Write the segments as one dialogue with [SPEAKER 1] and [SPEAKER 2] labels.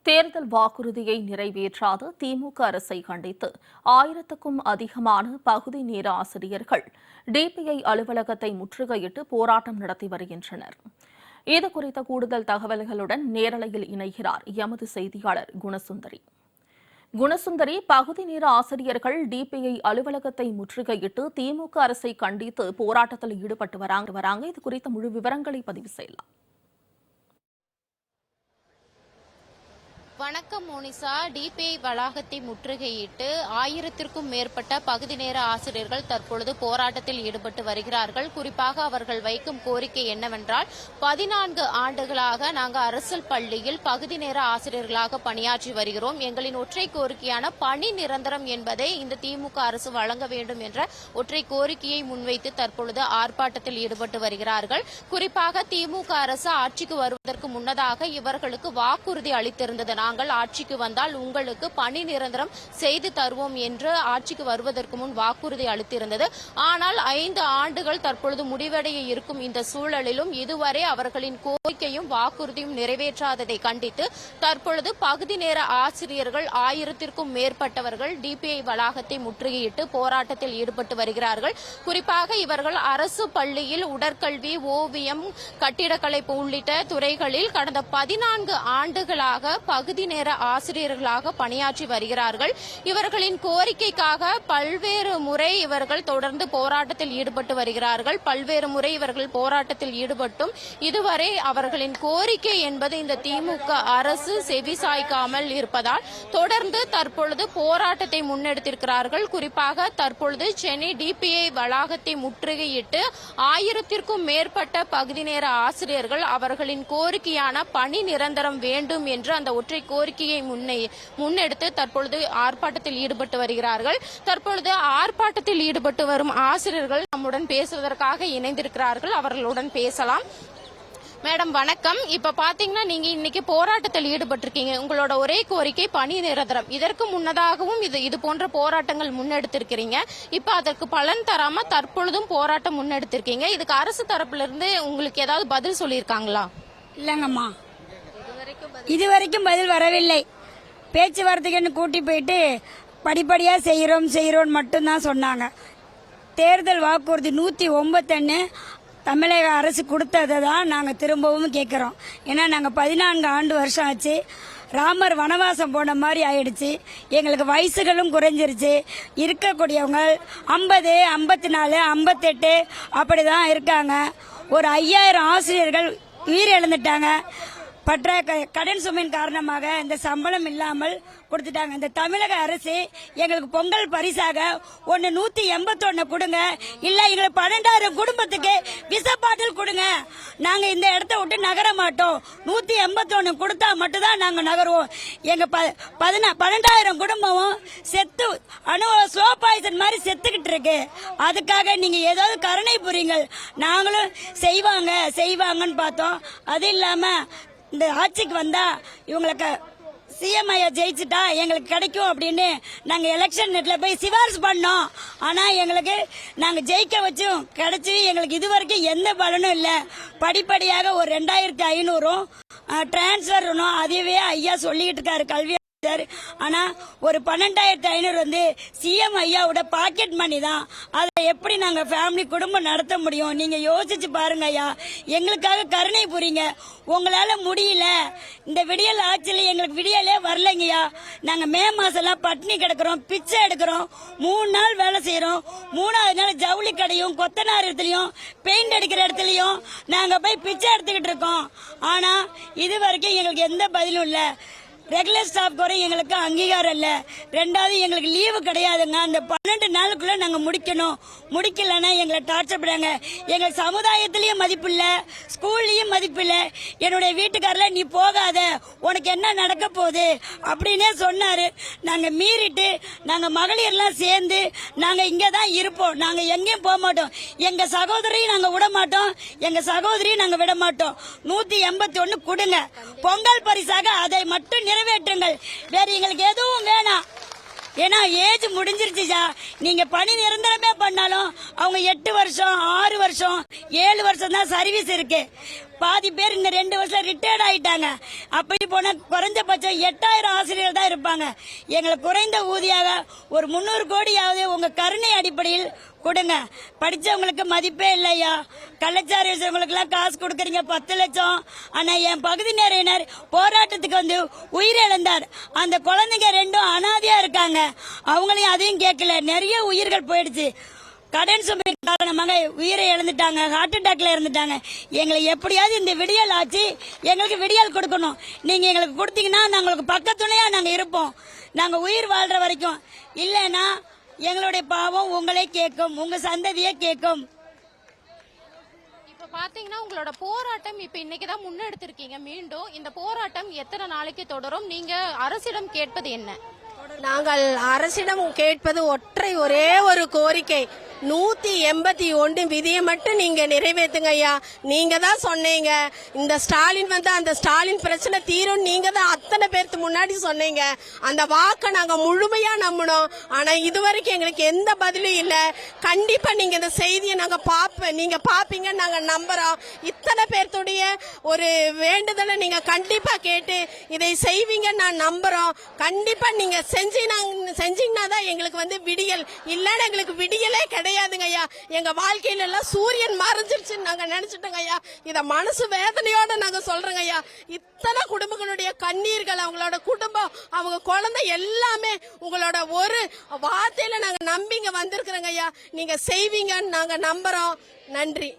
[SPEAKER 1] தேர்தல் வாக்குறுதியை நிறைவேற்றாத திமுக அரசை கண்டித்து 1000க்கும் அதிகமான பகுதி நேர ஆசிரியர்கள் டிபிஐ அலுவலகத்தை முற்றுகையிட்டு போராட்டம் நடத்தி வருகின்றனர். இதுகுறித்த கூடுதல் தகவல்களுடன் நேரலையில் இணைகிறார் எமது செய்தியாளர் குணசுந்தரி. குணசுந்தரி, பகுதி நேர ஆசிரியர்கள் டிபிஐ அலுவலகத்தை முற்றுகையிட்டு திமுக அரசை கண்டித்து போராட்டத்தில் ஈடுபட்டு வராங்க. இது குறித்த முழு விவரங்களை பதிவு செய்யலாம்.
[SPEAKER 2] வணக்கம் மோனிசா. டிபிஐ வளாகத்தை முற்றுகையிட்டு 1000த்திற்கும் மேற்பட்ட பகுதி நேர ஆசிரியர்கள் தற்பொழுது போராட்டத்தில் ஈடுபட்டு வருகிறார்கள். குறிப்பாக அவர்கள் வைக்கும் கோரிக்கை என்னவென்றால், 14 ஆண்டுகளாக நாங்கள் அரசல் பள்ளியில் பகுதி நேர ஆசிரியர்களாக பணியாற்றி வருகிறோம். எங்களின் ஒற்றை கோரிக்கையான பணி நிரந்தரம் என்பதை இந்த திமுக அரசு வழங்க வேண்டும் என்ற ஒற்றை கோரிக்கையை முன்வைத்து தற்பொழுது ஆர்ப்பாட்டத்தில் ஈடுபட்டு வருகிறார்கள். குறிப்பாக திமுக அரசு ஆட்சிக்கு வருவதற்கு முன்னதாக இவர்களுக்கு வாக்குறுதி அளித்திருந்தது. நாங்கள் ஆட்சிக்கு வந்தால் உங்களுக்கு பணி நிரந்தரம் செய்து தருவோம் என்று ஆட்சிக்கு வருவதற்கு முன் வாக்குறுதி அளித்திருந்தது. ஆனால் 5 ஆண்டுகள் தற்பொழுது முடிவடைய இருக்கும் இந்த சூழலிலும் இதுவரை அவர்களின் கோரிக்கையும் வாக்குறுதியும் நிறைவேற்றாததை கண்டித்து தற்பொழுது பகுதி நேர ஆசிரியர்கள் 1000த்திற்கும் மேற்பட்டவர்கள் டிபிஐ வளாகத்தை முற்றுகையிட்டு போராட்டத்தில் ஈடுபட்டு வருகிறார்கள். குறிப்பாக இவர்கள் அரசு பள்ளியில் உடற்கல்வி, ஓவியம், கட்டிடக்கலை உள்ளிட்ட துறைகளில் கடந்த 14 ஆண்டுகளாக பகுதி நேர ஆசிரியர்களாக பணியாற்றி வருகிறார்கள். இவர்களின் கோரிக்கைக்காக பல்வேறு முறை இவர்கள் தொடர்ந்து போராட்டத்தில் ஈடுபட்டு வருகிறார்கள். பல்வேறு முறை இவர்கள் போராட்டத்தில் ஈடுபட்டும் இதுவரை அவர்களின் கோரிக்கை என்பது இந்த திமுக அரசு செவிசாய்க்காமல் இருப்பதால் தொடர்ந்து தற்பொழுது போராட்டத்தை முன்னெடுத்திருக்கிறார்கள். குறிப்பாக தற்பொழுது சென்னை டிபிஐ வளாகத்தை முற்றுகையிட்டு 1000த்திற்கும் மேற்பட்ட பகுதி நேர ஆசிரியர்கள் அவர்களின் கோரிக்கையான பணி நிரந்தரம் வேண்டும் என்று அந்த ஒற்றை கோரிக்கையை முன்னெடுத்து தற்பொழுது ஆர்ப்பாட்டத்தில் ஈடுபட்டு வருகிறார்கள். தற்பொழுது ஆர்ப்பாட்டத்தில் ஈடுபட்டு வரும் ஆசிரியர்கள் நம்முடன் பேசுவதற்காக இணைந்திருக்கிறார்கள். அவர்களுடன் பேசலாம். மேடம் வணக்கம். இப்ப பாத்தீங்கன்னா நீங்க இன்னைக்கு போராட்டத்தில் ஈடுபட்டிருக்கீங்க. உங்களோட ஒரே கோரிக்கை பணி நிரந்தரம். இதற்கு முன்னதாகவும் இது போன்ற போராட்டங்கள் முன்னெடுத்திருக்கிறீங்க. இப்ப அதற்கு பலன் தராம தற்பொழுதும் போராட்டம் முன்னெடுத்திருக்கீங்க. இதுக்கு அரசு தரப்புல இருந்து உங்களுக்கு ஏதாவது பதில் சொல்லியிருக்காங்களா?
[SPEAKER 3] இல்லங்கம்மா, இதுவரைக்கும் பதில் வரவில்லை. பேச்சுவார்த்தைக்குன்னு கூட்டி போயிட்டு படிப்படியா செய்யறோம் மட்டும்தான் சொன்னாங்க. தேர்தல் வாக்குறுதி 191 தமிழக அரசு கொடுத்ததை தான் நாங்கள் திரும்பவும் கேட்குறோம். ஏன்னா நாங்கள் 14 வருஷம் ஆச்சு. ராமர் வனவாசம் போன மாதிரி ஆயிடுச்சு. எங்களுக்கு வயசுகளும் குறைஞ்சிருச்சு. இருக்கக்கூடியவங்க 50, 54, 58 அப்படிதான் இருக்காங்க. ஒரு 5000 ஆசிரியர்கள் உயிரிழந்துட்டாங்க. கடன் சுமையின் காரணமாக இந்த சம்பளம் இல்லாமல் கொடுத்துட்டாங்க. இந்த தமிழக அரசு எங்களுக்கு பொங்கல் பரிசாக 181 கொடுங்க, இல்ல எங்களுக்கு 12,000 குடும்பத்துக்கு விச பாட்டில் கொடுங்க. நாங்க இந்த இடத்த விட்டு நகர மாட்டோம். 181 கொடுத்தா மட்டும்தான் நாங்க நகருவோம். எங்க 12,000 குடும்பமும் செத்து ஸ்லோ பாய்சன் மாதிரி செத்துக்கிட்டு இருக்கு. அதுக்காக நீங்க ஏதாவது கருணை புரியுங்கள். நாங்களும் செய்வாங்கன்னு பார்த்தோம். அது இல்லாம இந்த ஆட்சிக்கு வந்தா இவங்களுக்கு சிஎம் ஐயா ஜெயிச்சுட்டா எங்களுக்கு கிடைக்கும் அப்படின்னு நாங்க எலெக்ஷன் நெட்ல போய் சிபாரிசு பண்ணோம். ஆனா எங்களுக்கு நாங்க ஜெயிக்க வச்சும் கிடைச்சி எங்களுக்கு இதுவரைக்கும் எந்த பலனும் இல்ல. படிப்படியாக ஒரு 2500 டிரான்ஸ்பர் அதுவே ஐயா சொல்லிட்டு இருக்காரு கல்வி. ஆனா ஒரு 12,500 வந்து சிஎம் ஐயாவோட பாக்கெட் மணி தான். அதை எப்படி நாங்க ஃபேமிலி குடும்பம் நடத்த முடியும்? நீங்க யோசிச்சு பாருங்க ஐயா. எங்களுக்காக கருணை புரிங்க. உங்களால முடியல. இந்த விடியல் ஆட்சியில் எங்களுக்கு விடியலே வரலைங்கய்யா. நாங்க மே மாசம் பட்டினி கிடக்குறோம், பிச்சை எடுக்கிறோம். 3 நாள் வேலை செய்யறோம். 3வது நாள் ஜவுளி கடையும் கொத்தனார் இடத்துலயும் பெயிண்ட் அடிக்கிற இடத்துலயும் நாங்க போய் பிச்சை எடுத்துக்கிட்டு இருக்கோம். ஆனா இது வரைக்கும் எங்களுக்கு எந்த பதிலும் இல்ல. ரெகுலர் ஸ்டாஃப் குறை எங்களுக்கு அங்கீகாரம் இல்ல. 2வது எங்களுக்கு லீவு கிடையாதுங்க. அந்த 12 நாளுக்குள்ள நாங்க முடிக்கலன்னா எங்களை டார்ச்சர் பண்ணாங்க. எங்க சமுதாயத்திலயும் மதிப்பு இல்ல, ஸ்கூல்லயும் மதிப்பு இல்ல. என்னுடைய வீட்டுக்காரல நீ போகாத, உனக்கு என்ன நடக்க போகுது அப்படின்னே சொன்னாரு. நாங்க மீறிட்டு நாங்க மகளிர்லாம் சேர்ந்து நாங்க இங்கதான் இருப்போம். நாங்க எங்கேயும் போக மாட்டோம். எங்க சகோதரியும் நாங்க விட மாட்டோம். எங்க சகோதரியும் நாங்க விட மாட்டோம். 181 கொடுங்க. பொங்கல் பரிசாக அதை மட்டும் நிறைவேற்றுங்கள். வேற எங்களுக்கு எதுவும் வேணாம். ஏன்னா ஏஜ் முடிஞ்சிருச்சுச்சா. நீங்க பணி நிரந்தரமே பண்ணாலும் அவங்க 8 வருஷம் 6 வருஷம் 7 வருஷம் தான் சர்வீஸ் இருக்கு. பாதி பேர் இந்த 2 வருஷம் ரிட்டையர்ட் ஆயிட்டாங்க. அப்படி போனா குறைஞ்சபட்சம் 8000 ஆசிரியர்கள் தான் இருப்பாங்க. எங்களுக்கு குறைந்த ஊதியாக ஒரு 300 கோடியாவது உங்க கருணை அடிப்படையில் கொடுங்க. படிச்சவங்களுக்கு மதிப்பே இல்லையா? கள்ளச்சாரி வச்சவங்களுக்குலாம் காசு கொடுக்குறீங்க 10 லட்சம். ஆனா என் பகுதி நேரையினர் போராட்டத்துக்கு வந்து உயிரிழந்தார். அந்த குழந்தைங்க 2 அனாதையா இருக்காங்க. அவங்களையும் அதையும் கேட்கல. நிறைய உயிர்கள் போயிடுச்சு. கடன் சுமை காரணமாக உயிரை இழந்துட்டாங்க. ஹார்ட் அட்டாக்ல இறந்துட்டாங்க. எங்களை எப்படியாவது இந்த விடியல் ஆச்சு எங்களுக்கு விடியல் கொடுக்கணும். நீங்க எங்களுக்கு கொடுத்தீங்கன்னா நாங்களுக்கு பக்கத்துணையா நாங்க இருப்போம். நாங்க உயிர் வாழ்ற வரைக்கும். இல்லைன்னா எங்களுடைய பாவம் உங்களே கேட்கும், உங்க சந்ததியே கேட்கும்.
[SPEAKER 2] இப்ப பாத்தீங்கன்னா உங்களோட போராட்டம் இப்ப இன்னைக்குதான் முன்னெடுத்திருக்கீங்க. மீண்டும் இந்த போராட்டம் எத்தனை நாளைக்கு தொடரும்? நீங்க அரசிடம் கேட்பது என்ன?
[SPEAKER 4] நாங்கள் அரசிடம் கேட்பது ஒரே ஒரு கோரிக்கை. 181 விதியை மட்டும் நீங்க நிறைவேற்றுங்க ஐயா. நீங்க தான் சொன்னீங்க இந்த ஸ்டாலின் வந்து அந்த ஸ்டாலின் பிரச்சனை தீரும். நீங்க தான் அத்தனை பேருக்கு முன்னாடி சொன்னீங்க. அந்த வாக்கை நாங்க முழுமையா நம்பினோம். ஆனா இதுவரைக்கும் எங்களுக்கு எந்த பதிலும் இல்ல. கண்டிப்பா நீங்க இந்த செய்தியை நாங்க நீங்க பாப்பீங்க நாங்க நம்புறோம். இத்தனை பேர்த்துடைய ஒரு வேண்டுதலை நீங்க கண்டிப்பா கேட்டு இதை செய்வீங்க நான் நம்புறோம். கண்டிப்பா நீங்க செஞ்சீங்கன்னா தான் எங்களுக்கு வந்து விடியல். இல்லைன்னா எங்களுக்கு விடியலே கிடையாதுங்க ஐயா. எங்க வாழ்க்கையில எல்லாம் சூரியன் மறைஞ்சிருச்சுன்னு நாங்க நினைச்சிட்டோங்க ஐயா. இத மனசு வேதனையோட நாங்க சொல்றோங்க ஐயா. இத்தனை குடும்பங்களுடைய கண்ணீர்கள், அவங்களோட குடும்பம், அவங்க குழந்தை எல்லாமே உங்களோட ஒரு வார்த்தையில நாங்க நம்பிங்க வந்திருக்கிறோங்க ஐயா. நீங்க செய்வீங்கன்னு நாங்க நம்புறோம். நன்றி.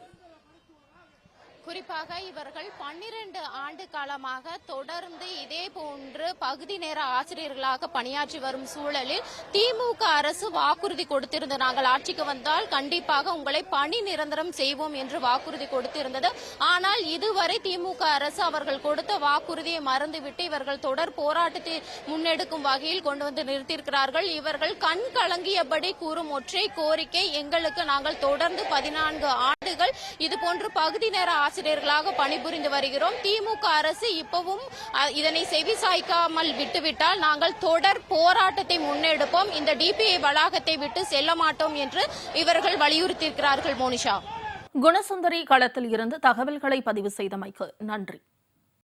[SPEAKER 2] குறிப்பாக இவர்கள் 12 ஆண்டு காலமாக தொடர்ந்து இதே போன்று பகுதி நேர ஆசிரியர்களாக பணியாற்றி வரும் சூழலில் திமுக அரசு வாக்குறுதி கொடுத்திருந்தது. நாங்கள் ஆட்சிக்கு வந்தால் கண்டிப்பாக உங்களை பணி நிரந்தரம் செய்வோம் என்று வாக்குறுதி கொடுத்திருந்தது. ஆனால் இதுவரை திமுக அரசு அவர்கள் கொடுத்த வாக்குறுதியை மறந்துவிட்டு இவர்கள் தொடர் போராட்டத்தை முன்னெடுக்கும் வகையில் கொண்டு வந்து நிறுத்தியிருக்கிறார்கள். இவர்கள் கண் கலங்கியபடி கூறும் ஒற்றை கோரிக்கை, எங்களுக்கு நாங்கள் தொடர்ந்து 14 ஆண்டுகள் இதுபோன்று பகுதி நேர ஆசிரியர்களாக பணிபுரிந்து வருகிறோம். திமுக அரசு இப்பவும் இதனை செவிசாய்க்காமல் விட்டுவிட்டால் நாங்கள் தொடர் போராட்டத்தை முன்னெடுப்போம். இந்த டிபிஐ வளாகத்தை விட்டு செல்ல மாட்டோம் என்று இவர்கள் வலியுறுத்தியிருக்கிறார்கள். மோனிஷா.
[SPEAKER 1] குணசுந்தரி களத்தில் இருந்து தகவல்களை பதிவு செய்தமைக்கு நன்றி.